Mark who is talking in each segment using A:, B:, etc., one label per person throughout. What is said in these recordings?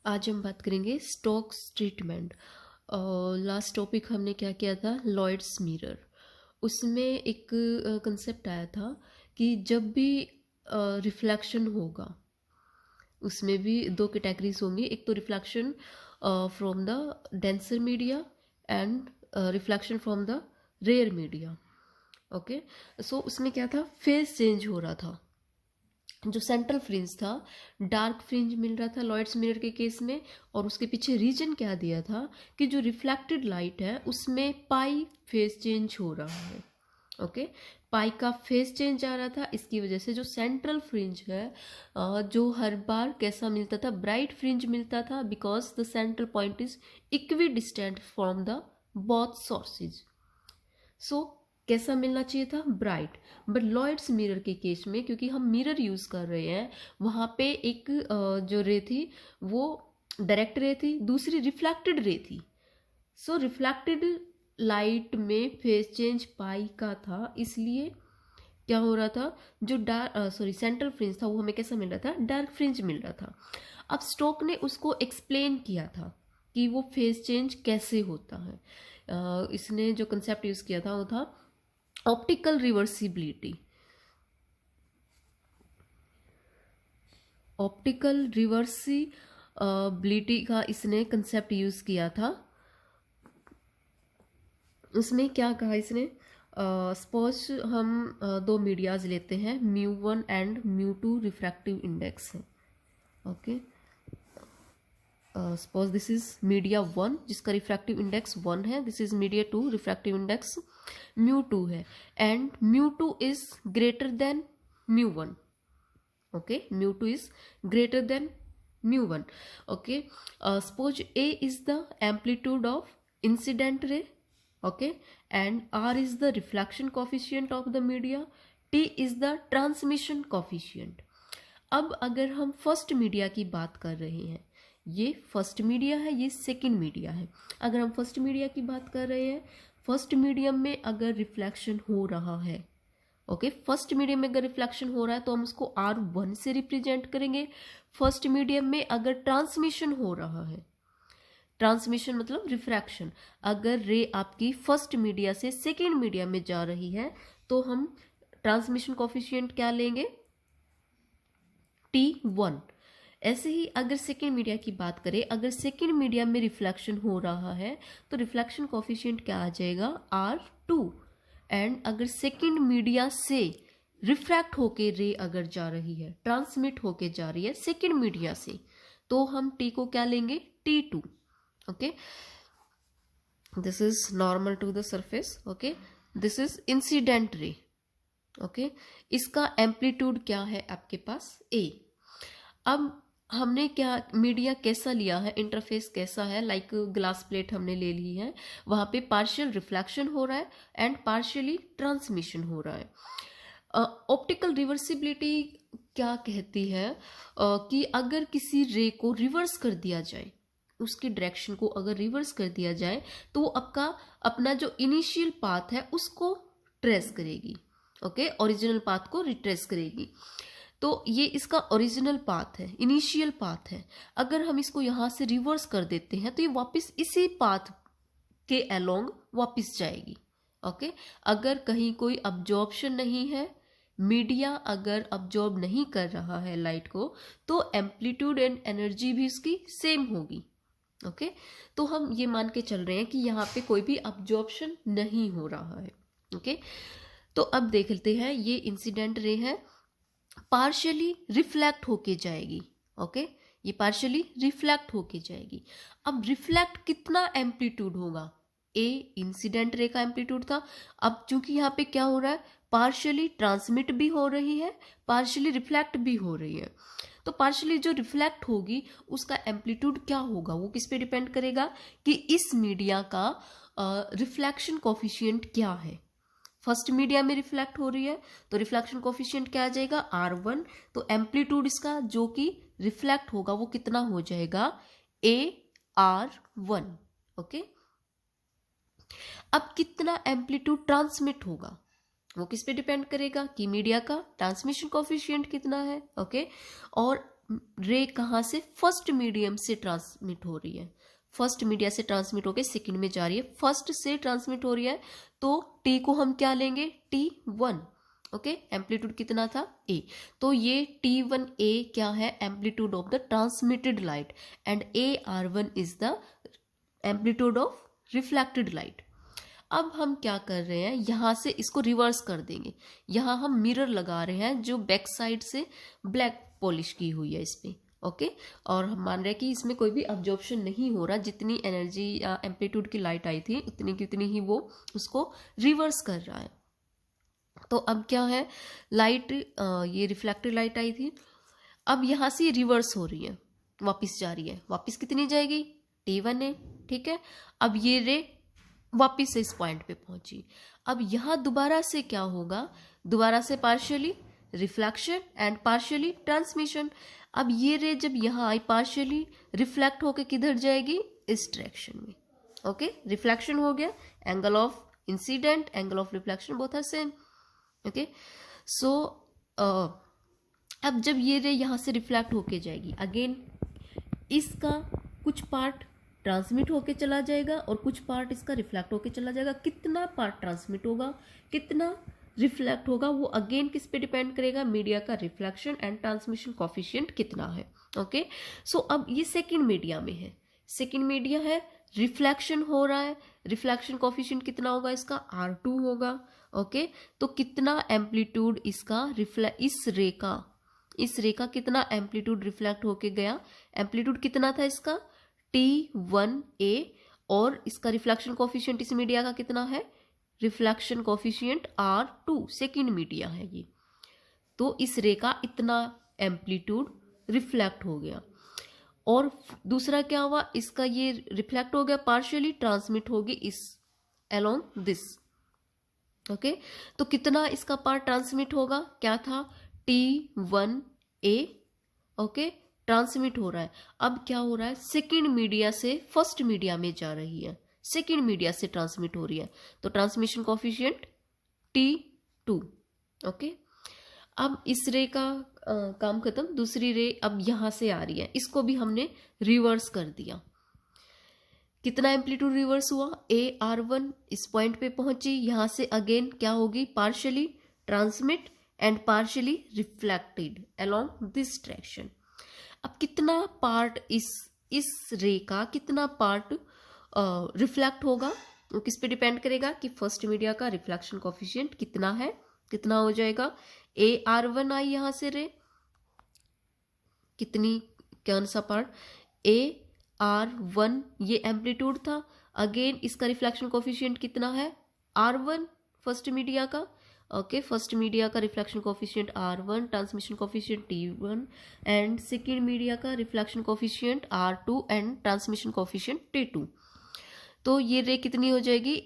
A: आज हम बात करेंगे स्टोक्स ट्रीटमेंट। लास्ट टॉपिक हमने क्या किया था, लॉयड्स मिरर। उसमें एक कंसेप्ट आया था कि जब भी रिफ्लेक्शन होगा, उसमें भी दो कैटेगरीज होंगी। एक तो reflection from the denser media and reflection from the rare media. Okay, so उसमें क्या था, फेज चेंज हो रहा था। जो सेंट्रल फ्रिंज था, डार्क फ्रिंज मिल रहा था लॉयड्स मिरर के केस में, और उसके पीछे रीजन क्या दिया था कि जो रिफ्लेक्टेड लाइट है उसमें पाई फेज चेंज हो रहा है। ओके, पाई का फेज चेंज आ रहा था, इसकी वजह से जो सेंट्रल फ्रिंज है जो हर बार कैसा मिलता था, ब्राइट फ्रिंज मिलता था, because the central point is इक्वी डिस्टेंट from the both sources. So कैसा मिलना चाहिए था, ब्राइट। बट लॉयड्स मिरर के केस में, क्योंकि हम मिरर यूज कर रहे हैं, वहां पे एक जो रे थी वो डायरेक्ट रे थी, दूसरी रिफ्लेक्टेड रे थी। सो रिफ्लेक्टेड लाइट में फेज चेंज पाई का था, इसलिए क्या हो रहा था, जो सेंट्रल फ्रिंज था वो हमें कैसा मिल रहा था, डार्क फ्रिंज मिल रहा था। अब स्टोक ने उसको एक्सप्लेन किया था कि वो फेज चेंज कैसे होता है। इसने जो कंसेप्ट यूज किया था वो था ऑप्टिकल रिवर्सिबिलिटी। ऑप्टिकल रिवर्सिबिलिटी का इसने कंसेप्ट यूज किया था। उसमें क्या कहा इसने, सपोज हम दो मीडियाज लेते हैं, μ1 एंड μ2 रिफ्रैक्टिव इंडेक्स है। Okay, suppose this is media 1 जिसका रिफ्रैक्टिव इंडेक्स 1 है, this is media 2 refractive index μ2 है, and μ2 is greater than μ1। okay, μ2 is greater than μ1. okay, suppose A is the amplitude of incident ray, okay, and R is the reflection coefficient of the media, T is the transmission coefficient. अब अगर हम first media की बात कर रहे हैं, ये first media है, ये सेकंड मीडिया है। अगर हम फर्स्ट मीडिया की बात कर रहे हैं, फर्स्ट मीडियम में अगर रिफ्लेक्शन हो रहा है, ओके, फर्स्ट मीडियम में अगर रिफ्लेक्शन हो रहा है तो हम उसको R1 से रिप्रेजेंट करेंगे। फर्स्ट मीडियम में अगर ट्रांसमिशन हो रहा है, ट्रांसमिशन मतलब रिफ्रैक्शन, अगर रे आपकी फर्स्ट मीडिया से सेकेंड मीडिया में जा रही है तो हम ट्रांसमिशन कोफिशिएंट क्या लेंगे, T1। ऐसे ही अगर सेकेंड मीडिया की बात करें, अगर सेकेंड मीडिया में रिफ्लेक्शन हो रहा है तो रिफ्लेक्शन कोफिशिएंट क्या आ जाएगा, R2। एंड अगर सेकेंड मीडिया से रिफ्रैक्ट होके रे अगर जा रही है, ट्रांसमिट होके जा रही है सेकेंड मीडिया से, तो हम टी को क्या लेंगे, T2। Okay, this is normal to the surface. Okay, this is incident ray. Okay, इसका एम्पलीट्यूड क्या है आपके पास, A। अब हमने क्या मीडिया कैसा लिया है, इंटरफेस कैसा है, लाइक ग्लास प्लेट हमने ले ली है, वहां पे पार्शियल रिफ्लेक्शन हो रहा है एंड पार्शियली ट्रांसमिशन हो रहा है। ऑप्टिकल रिवर्सिबिलिटी क्या कहती है, कि अगर किसी रे को रिवर्स कर दिया जाए, उसकी डायरेक्शन को अगर रिवर्स कर दिया जाए तो वो आपका अपना जो इनिशियल पाथ है उसको ट्रेस करेगी। ओके, ओरिजिनल पाथ को रिट्रेस करेगी। तो ये इसका ओरिजिनल पाथ है, इनिशियल पाथ है। अगर हम इसको यहाँ से रिवर्स कर देते हैं तो ये वापस इसी पाथ के अलोंग वापस जाएगी। ओके, अगर कहीं कोई अब्जॉर्प्शन नहीं है, मीडिया अगर अब्जॉर्ब नहीं कर रहा है लाइट को, तो एम्पलीट्यूड एंड एनर्जी भी उसकी सेम होगी। ओके, तो हम ये मान के चल रहे हैं कि यहाँ पे कोई भी अब्जॉर्प्शन नहीं हो रहा है। ओके, तो अब देख लेते हैं, ये इंसिडेंट रे है, पार्शियली रिफ्लेक्ट होके जाएगी। ओके, ये पार्शियली रिफ्लेक्ट होके जाएगी। अब रिफ्लेक्ट कितना एम्पलीट्यूड होगा, ए इंसिडेंट रे का एम्पलीट्यूड था। अब चूंकि यहाँ पे क्या हो रहा है, पार्शियली ट्रांसमिट भी हो रही है, पार्शियली रिफ्लेक्ट भी हो रही है, तो पार्शियली जो रिफ्लेक्ट होगी उसका एम्पलीट्यूड क्या होगा, वो किस पे डिपेंड करेगा कि इस मीडिया का रिफ्लेक्शन कोफिशिएंट क्या है। फर्स्ट मीडिया में रिफ्लेक्ट हो रही है तो रिफ्लेक्शन कोफिशिएंट क्या आ जाएगा, R1। तो एम्पलीट्यूड इसका जो कि रिफ्लेक्ट होगा वो कितना हो जाएगा, AR1। ओके, अब कितना एम्पलीट्यूड ट्रांसमिट होगा वो किस पे डिपेंड करेगा कि मीडिया का ट्रांसमिशन कोफिशिएंट कितना है। ओके, और रे कहाँ से, फर्स्ट मीडियम से ट्रांसमिट हो रही है, फर्स्ट मीडिया से ट्रांसमिट होकर सेकंड में जा रही है, फर्स्ट से ट्रांसमिट हो रही है, तो टी को हम क्या लेंगे, T1। ओके, एम्पलीट्यूड कितना था, ए, तो ये T1A क्या है, amplitude of the transmitted light, and AR1 is the amplitude of reflected light. अब हम क्या कर रहे हैं, यहां से इसको रिवर्स कर देंगे, यहां हम मिरर लगा रहे हैं जो बैक साइड से ब्लैक पॉलिश की हुई है इस पे। ओके, और हम मान रहे हैं कि इसमें कोई भी अब्जॉर्प्शन नहीं हो रहा, जितनी एनर्जी या एम्पलीट्यूड की लाइट आई थी उतनी की उतनी ही वो उसको रिवर्स कर रहा है। तो अब क्या है, लाइट ये रिफ्लेक्टेड लाइट आई थी, अब यहां से रिवर्स हो रही है, वापस जा रही है, वापस कितनी जाएगी, T1 है, ठीक है। अब ये रे वापिस से इस पॉइंट पे पहुंची, अब यहां दोबारा से क्या होगा, दोबारा से partially reflection and partially transmission. अब ये रे जब यहां आई पार्शियली रिफ्लेक्ट होके किधर जाएगी, इस डायरेक्शन में। ओके, रिफ्लेक्शन हो गया, angle of incidence, angle of reflection both are same. Okay, so अब जब ये रे यहां से रिफ्लेक्ट होके जाएगी, अगेन इसका कुछ पार्ट ट्रांसमिट होके चला जाएगा और कुछ पार्ट इसका रिफ्लेक्ट होके चला जाएगा। कितना पार्ट ट्रांसमिट होगा, कितना रिफ्लेक्ट होगा, वो अगेन किस पे डिपेंड करेगा, मीडिया का रिफ्लेक्शन एंड ट्रांसमिशन कोफिशिएंट कितना है। ओके, सो अब ये सेकंड मीडिया में है, सेकंड मीडिया है, रिफ्लेक्शन हो रहा है, रिफ्लेक्शन कोफिशिएंट कितना होगा इसका, R2 होगा। ओके, तो कितना एम्पलीट्यूड इसका इस रे का कितना एम्पलीट्यूड रिफ्लेक्ट होके गया, एम्पलीट्यूड कितना था इसका, T1A, और इसका रिफ्लेक्शन कोफिशिएंट इस मीडिया का कितना है, reflection coefficient R2, second media है ये, तो इस रे का इतना एम्पलीट्यूड रिफ्लेक्ट हो गया। और दूसरा क्या हुआ, इसका ये रिफ्लेक्ट हो गया, पार्शियली ट्रांसमिट होगी इस अलोंग दिस। ओके, तो कितना इसका पार्ट ट्रांसमिट होगा, क्या था, T1A। ओके, ट्रांसमिट हो रहा है, अब क्या हो रहा है, सेकंड मीडिया से फर्स्ट मीडिया में जा रही है, सेकंड मीडिया से ट्रांसमिट हो रही है, तो ट्रांसमिशन कोफिशिएंट T2। ओके, अब इस रे का काम खत्म, दूसरी रे अब यहां से आ रही है, इसको भी हमने रिवर्स कर दिया। कितना एम्पलीट्यूड रिवर्स हुआ, AR1 इस पॉइंट पे पहुंची, यहां से अगेन क्या होगी, partially transmit and partially reflected along this direction. अब कितना पार्ट इस रे का कितना पार्ट रिफ्लेक्ट होगा, वो किस पे डिपेंड करेगा कि फर्स्ट मीडिया का रिफ्लेक्शन कोफिशिएंट कितना है, कितना हो जाएगा, AR1 आई यहां से रे, कितनी, कौन सा पार्ट, AR1 ये एम्पलीट्यूड था, अगेन इसका रिफ्लेक्शन कोफिशिएंट कितना है, R1 फर्स्ट मीडिया का। ओके, फर्स्ट मीडिया का reflection coefficient R1, transmission coefficient T1, and second media का reflection coefficient R2 and transmission coefficient T2। तो ये रे कितनी हो जाएगी,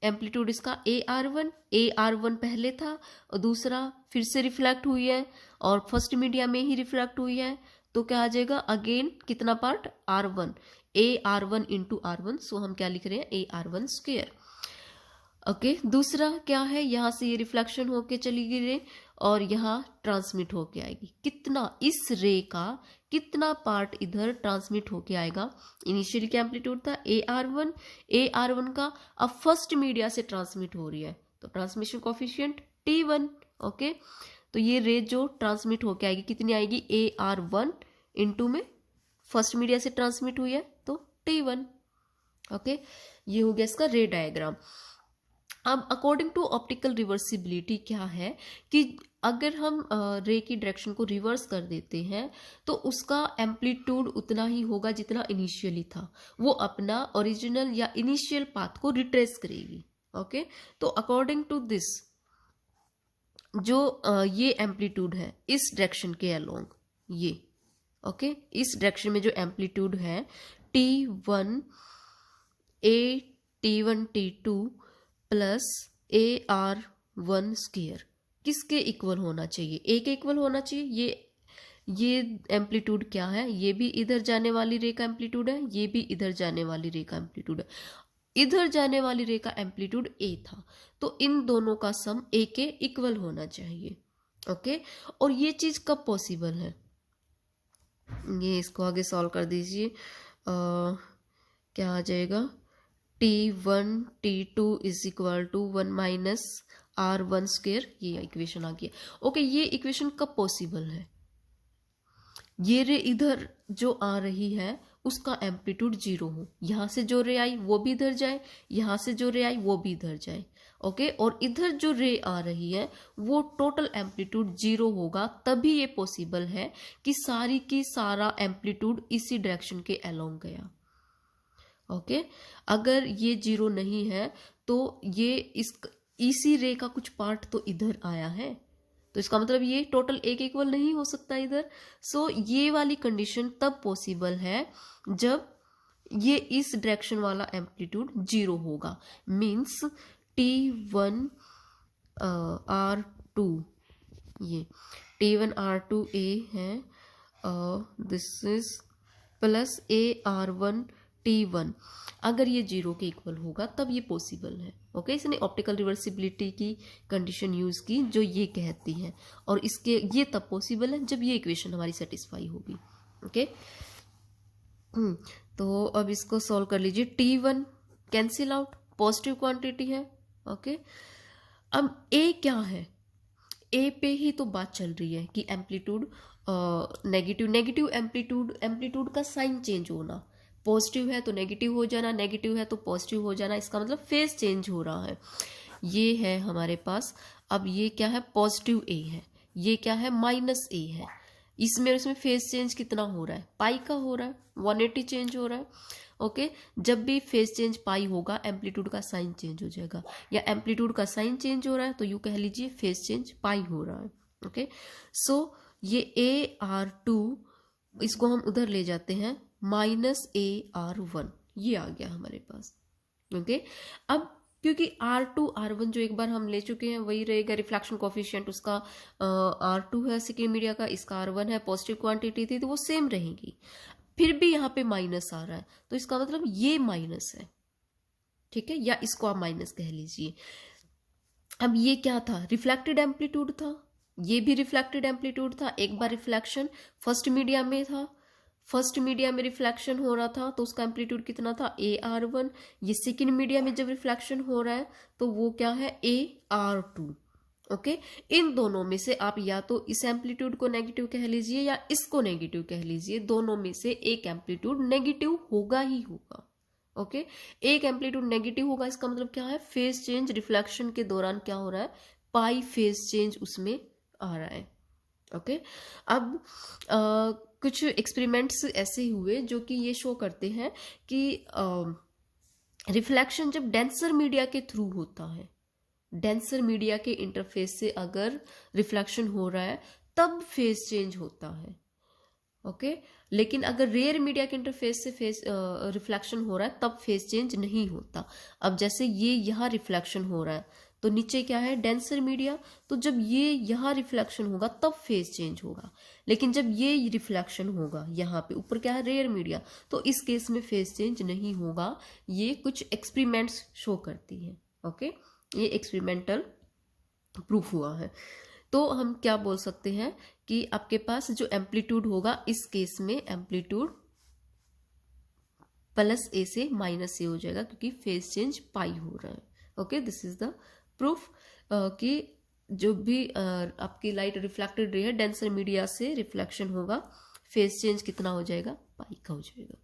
A: एम्पलीट्यूड इसका AR1 पहले था और दूसरा फिर से रिफ्लेक्ट हुई है और फर्स्ट मीडिया में ही रिफ्लेक्ट हुई है, तो क्या आ जाएगा, अगेन कितना part, R1, AR1 into R1, सो हम क्या लिख रहे हैं, AR1 स्क्वायर। ओके, दूसरा क्या है, यहां से ये रिफ्लेक्शन होके चली गई रे और यहाँ ट्रांसमिट होके आएगी, कितना, इस रे का कितना पार्ट इधर ट्रांसमिट होके आएगा, इनिशियली क्या एम्पलीट्यूड था AR1 का, अब फर्स्ट मीडिया से ट्रांसमिट हो रही है तो ट्रांसमिशन कोफिशिएंट T1। ओके, तो ये रे जो ट्रांसमिट होके आएगी कितनी आएगी, AR1 इंटू में फर्स्ट मीडिया से ट्रांसमिट हुई है तो T1। ओके, ये हो गया इसका रे डायग्राम। अब अकॉर्डिंग टू ऑप्टिकल रिवर्सिबिलिटी क्या है कि अगर हम रे की डायरेक्शन को रिवर्स कर देते हैं तो उसका एम्पलीट्यूड उतना ही होगा जितना इनिशियली था, वो अपना ओरिजिनल या इनिशियल पाथ को रिट्रेस करेगी। ओके, तो अकॉर्डिंग टू दिस जो ये एम्पलीट्यूड है इस डायरेक्शन के अलोंग, ये ओके, इस डायरेक्शन में जो एम्पलीट्यूड है T1A T1 T2 plus AR1 square किसके इक्वल होना चाहिए, ए के इक्वल होना चाहिए। ये एम्पलीट्यूड क्या है, ये भी इधर जाने वाली रे का एम्पलीट्यूड है, ये भी इधर जाने वाली रे का एम्पलीट्यूड है, इधर जाने वाली रे का एम्पलीट्यूड ए था, तो इन दोनों का सम ए के इक्वल होना चाहिए। ओके, और ये चीज कब पॉसिबल है, ये इसको आगे सॉल्व कर दीजिए। क्या आ जाएगा, T1 T2 is equal to 1 minus R1 square, ये इक्वेशन आ गया। ओके, ये इक्वेशन कब पॉसिबल है, ये रे इधर जो आ रही है उसका एम्पलीट्यूड जीरो हो, यहां से जो रे आई वो भी इधर जाए, यहां से जो रे आई वो भी इधर जाए। ओके, और इधर जो रे आ रही है वो टोटल एम्पलीट्यूड जीरो होगा, तभी ये पॉसिबल है कि सारी की सारा एम्पलीट्यूड इसी डायरेक्शन के अलोंग गया। ओके, अगर ये जीरो नहीं है तो ये इसी रे का कुछ पार्ट तो इधर आया है, तो इसका मतलब ये टोटल एक इक्वल नहीं हो सकता इधर। सो ये वाली कंडीशन तब पॉसिबल है जब ये इस डायरेक्शन वाला एम्पलीट्यूड जीरो होगा। मींस T1 R2, ये T1 R2 A है, this is plus AR1 T1, अगर ये जीरो के इक्वल होगा तब ये पॉसिबल है। ओके, इसने ऑप्टिकल रिवर्सिबिलिटी की कंडीशन यूज की जो ये कहती है, और इसके ये तब पॉसिबल है जब ये इक्वेशन हमारी सेटिस्फाई होगी। ओके, तो अब इसको सॉल्व कर लीजिए। T1 cancel out, positive quantity है। ओके, अब A क्या है, A पे ही तो बात चल रही है कि एम्पलीट्यूड नेगेटिव एम्पलीट्यूड का साइन चेंज होना, पॉजिटिव है तो नेगेटिव हो जाना, नेगेटिव है तो पॉजिटिव हो जाना, इसका मतलब फेज चेंज हो रहा है। ये है हमारे पास, अब ये क्या है, पॉजिटिव ए है, ये क्या है, माइनस ए है। इसमें उसमें फेज चेंज कितना हो रहा है, पाई का हो रहा है, 180 चेंज हो रहा है। ओके, जब भी फेज चेंज पाई होगा एम्पलीट्यूड का साइन चेंज हो जाएगा, या एम्पलीट्यूड का साइन चेंज हो रहा है तो यूँ कह लीजिए फेज चेंज पाई हो रहा है। ओके, सो ये AR2 इसको हम उधर ले जाते हैं, माइनस AR1, ये आ गया हमारे पास। ओके, अब क्योंकि R2 R1 जो एक बार हम ले चुके हैं वही रहेगा, रिफ्लेक्शन कोफिशिएंट उसका R2 है सेकेंड मीडिया का, इसका R1 है, पॉजिटिव क्वांटिटी थी तो वो सेम रहेगी। फिर भी यहाँ पे माइनस आ रहा है तो इसका मतलब ये माइनस है, ठीक है, या इसको आप माइनस कह लीजिए। अब ये क्या था, रिफ्लेक्टेड एम्पलीट्यूड था, ये भी रिफ्लेक्टेड एम्पलीट्यूड था। एक बार रिफ्लेक्शन फर्स्ट मीडिया में था, फर्स्ट मीडिया में रिफ्लेक्शन हो रहा था तो उसका एम्पलीट्यूड कितना था, AR1। ये सेकेंड मीडिया में जब रिफ्लेक्शन हो रहा है तो वो क्या है, AR2। ओके, इन दोनों में से आप या तो इस एम्पलीट्यूड को नेगेटिव कह लीजिए या इसको नेगेटिव कह लीजिए, दोनों में से एक एम्पलीट्यूड नेगेटिव होगा ही होगा। ओके, एक एम्पलीट्यूड नेगेटिव होगा, इसका मतलब क्या है, फेज चेंज रिफ्लेक्शन के दौरान क्या हो रहा है, पाई फेज चेंज उसमें आ रहा है। ओके, अब कुछ एक्सपेरिमेंट्स ऐसे हुए जो कि ये शो करते हैं कि रिफ्लेक्शन जब डेंसर मीडिया के थ्रू होता है, डेंसर मीडिया के इंटरफेस से अगर रिफ्लेक्शन हो रहा है तब फेज चेंज होता है। ओके, लेकिन अगर रेयर मीडिया के इंटरफेस से फेस रिफ्लेक्शन हो रहा है तब फेज चेंज नहीं होता। अब जैसे ये यहाँ रिफ्लेक्शन हो रहा है तो नीचे क्या है, डेंसर मीडिया, तो जब ये यहाँ रिफ्लेक्शन होगा तब फेज चेंज होगा। लेकिन जब ये रिफ्लेक्शन होगा यहाँ पे ऊपर क्या है, रेयर मीडिया, तो इस केस में फेज चेंज नहीं होगा। ये कुछ एक्सपेरिमेंट्स शो करती है। ओके, ये एक्सपेरिमेंटल प्रूफ हुआ है। तो हम क्या बोल सकते हैं कि आपके पास जो एम्पलीट्यूड होगा इस केस में एम्पलीट्यूड प्लस ए से माइनस ए हो जाएगा क्योंकि फेज चेंज पाई हो रहा है। Okay, this is the proof कि जो भी आपकी लाइट रिफ्लेक्टेड रे है डेंसर मीडिया से रिफ्लेक्शन होगा, फेज चेंज कितना हो जाएगा, पाई का हो जाएगा।